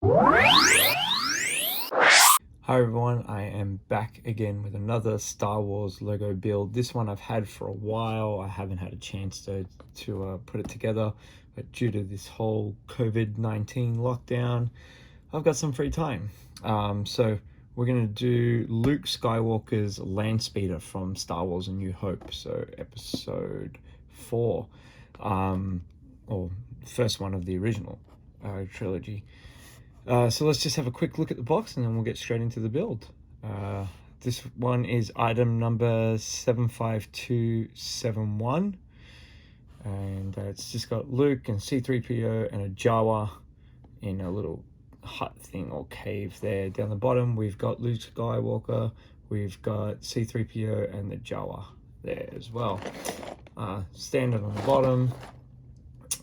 Hi everyone, I am back again with another Star Wars Lego build. This one I've had for a while. I haven't had a chance to put it together, but due to this whole COVID-19 lockdown, I've got some free time. So we're going to do Luke Skywalker's land speeder from Star Wars A New Hope, so episode 4, or first one of the original trilogy. So let's just have a quick look at the box and then we'll get straight into the build. This one is item number 75271, and it's just got Luke and C-3PO and a Jawa in a little hut thing or cave there. Down the bottom we've got Luke Skywalker, we've got C-3PO and the Jawa there as well. Standard on the bottom,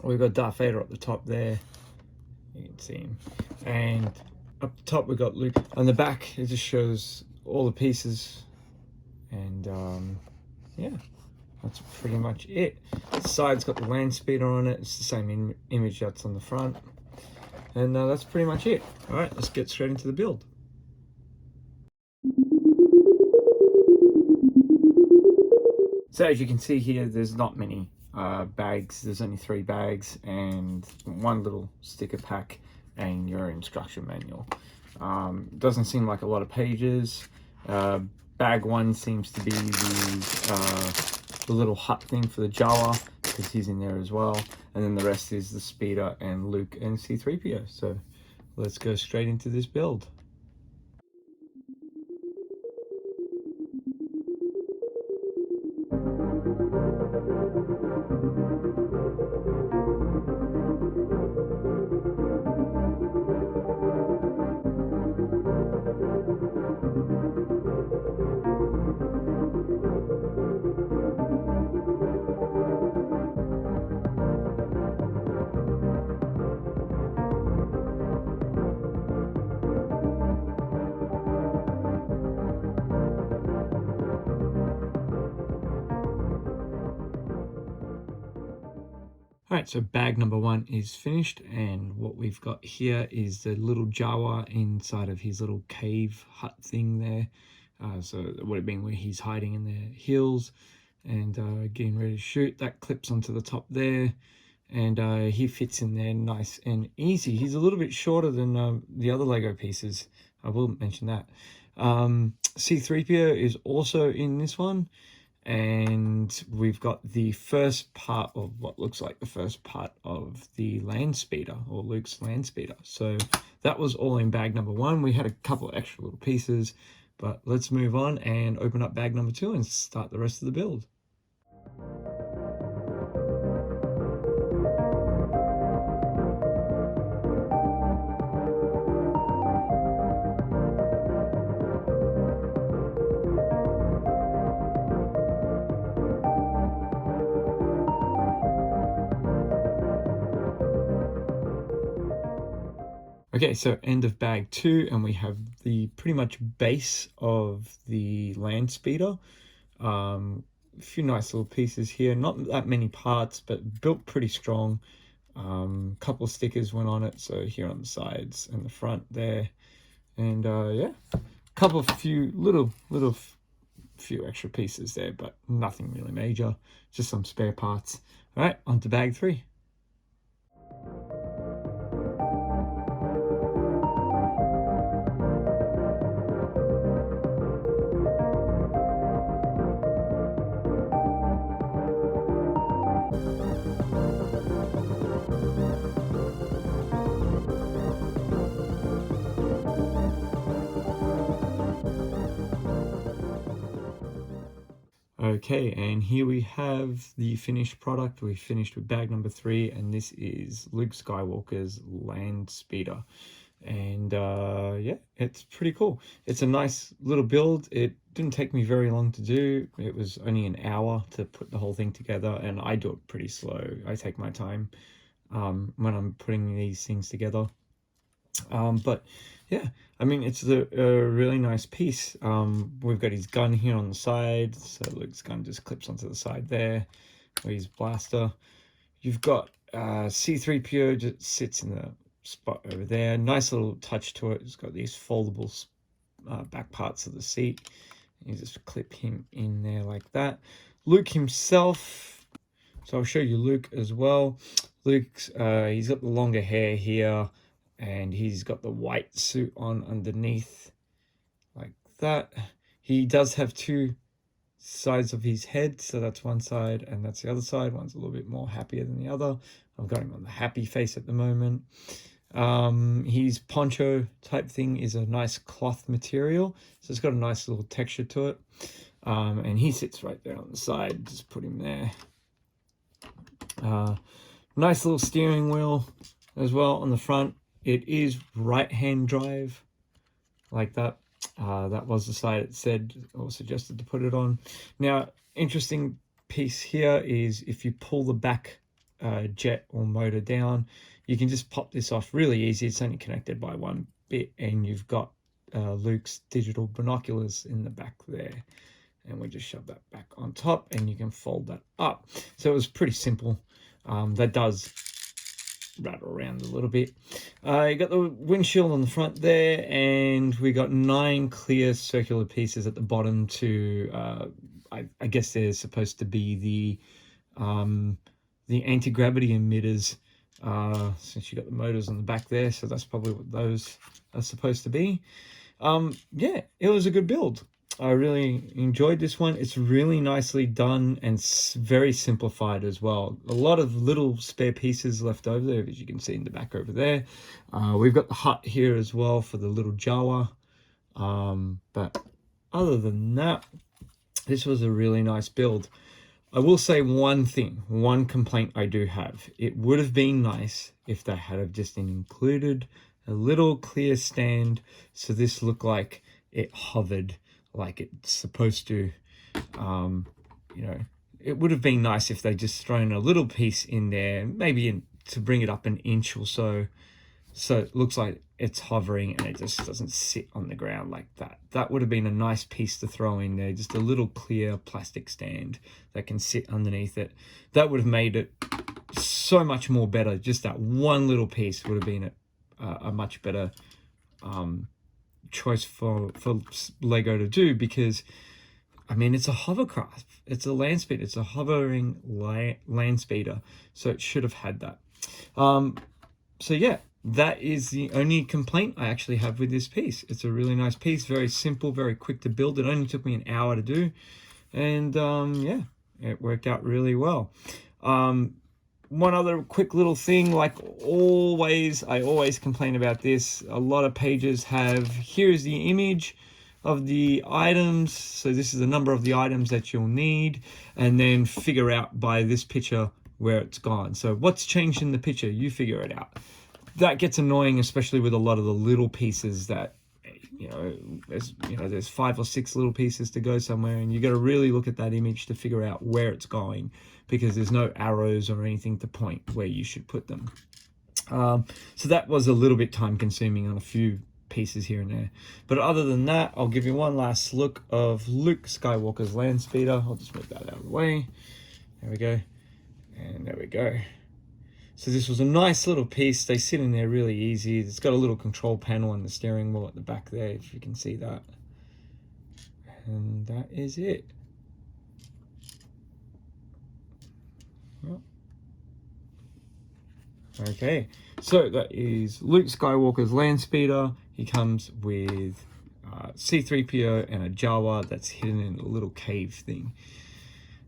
we've got Darth Vader up the top there. You can see him, and up the top we've got Luke. On the back it just shows all the pieces, and yeah, that's pretty much it. The side's got the land speeder on it. It's the same image that's on the front, and that's pretty much it. All right, let's get straight into the build. So as you can see here, there's not many bags. There's only 3 bags and one little sticker pack and your instruction manual. Doesn't seem like a lot of pages. Bag 1 seems to be the little hut thing for the Jawa, because he's in there as well, and then the rest is the speeder and Luke and C-3PO. So let's go straight into this build. Alright, so bag number 1 is finished, and what we've got here is the little Jawa inside of his little cave hut thing there. So it would have been where he's hiding in the hills and getting ready to shoot. That clips onto the top there, and he fits in there nice and easy. He's a little bit shorter than the other Lego pieces. I will mention that. C-3PO is also in this one. And we've got the first part of what looks like the first part of the land speeder, or Luke's land speeder. So that was all in bag number 1. We had a couple of extra little pieces, but let's move on and open up bag number 2 and start the rest of the build. Okay, so end of bag 2, and we have the pretty much base of the land speeder. A few nice little pieces here, not that many parts, but built pretty strong. Couple of stickers went on it, so here on the sides and the front there, and yeah, few extra pieces there, but nothing really major, just some spare parts. All right, on to bag 3. Okay, and here we have the finished product. We finished with bag number 3, and this is Luke Skywalker's land speeder. And yeah, it's pretty cool. It's a nice little build. It didn't take me very long to do. It was only an hour to put the whole thing together, and I do it pretty slow. I take my time when I'm putting these things together. But yeah, I mean, it's a really nice piece. We've got his gun here on the side, so Luke's gun just clips onto the side there, or his blaster. You've got C-3PO just sits in the spot over there. Nice little touch to it. It's got these foldable back parts of the seat. You just clip him in there like that. Luke himself, so I'll show you Luke as well. Luke's he's got the longer hair here, and he's got the white suit on underneath like that. He does have two sides of his head, so that's one side and that's the other side. One's a little bit more happier than the other. I've got him on the happy face at the moment. His poncho type thing is a nice cloth material, so it's got a nice little texture to it. And he sits right there on the side. Just put him there. Nice little steering wheel as well on the front. It is right hand drive like that. That was the side it said or suggested to put it on. Now, interesting piece here is if you pull the back jet or motor down, you can just pop this off really easy. It's only connected by one bit, and you've got Luke's digital binoculars in the back there. And we just shove that back on top, and you can fold that up. So it was pretty simple. That does rattle around a little bit. You got the windshield on the front there, and we got 9 clear circular pieces at the bottom to I guess they're supposed to be the anti-gravity emitters, since you got the motors on the back there, so that's probably what those are supposed to be. Yeah, it was a good build. I really enjoyed this one. It's really nicely done and very simplified as well. A lot of little spare pieces left over there, as you can see in the back over there. We've got the hut here as well for the little Jawa. But other than that, this was a really nice build. I will say one thing, one complaint I do have. It would have been nice if they had have just included a little clear stand, so this looked like it hovered like it's supposed to. You know, it would have been nice if they just thrown a little piece in there, maybe to bring it up an inch or so, so it looks like it's hovering and it just doesn't sit on the ground like that. That would have been a nice piece to throw in there, just a little clear plastic stand that can sit underneath it. That would have made it so much more better. Just that one little piece would have been a much better choice for Lego to do, because I mean, it's a hovercraft, it's a land speeder, it's a hovering land speeder, so it should have had that. So yeah, that is the only complaint I actually have with this piece. It's a really nice piece, very simple, very quick to build. It only took me an hour to do, and yeah, it worked out really well. One other quick little thing, like always, I always complain about this. A lot of pages have, here's the image of the items, so this is the number of the items that you'll need, and then figure out by this picture where it's gone. So what's changed in the picture, you figure it out. That gets annoying, especially with a lot of the little pieces that, there's 5 or 6 little pieces to go somewhere, and you got to really look at that image to figure out where it's going, because there's no arrows or anything to point where you should put them. So that was a little bit time consuming on a few pieces here and there. But other than that, I'll give you one last look of Luke Skywalker's land speeder. I'll just move that out of the way. There we go. And there we go. So this was a nice little piece. They sit in there really easy. It's got a little control panel on the steering wheel at the back there, if you can see that. And that is it. Okay, so that is Luke Skywalker's land speeder. He comes with C-3PO and a Jawa that's hidden in a little cave thing.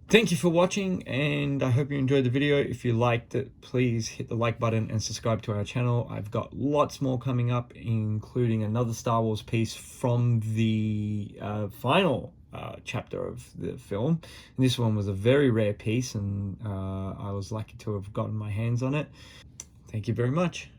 Thank you for watching, and I hope you enjoyed the video. If you liked it, please hit the like button and subscribe to our channel. I've got lots more coming up, including another Star Wars piece from the final chapter of the film. And this one was a very rare piece, and I was lucky to have gotten my hands on it. Thank you very much.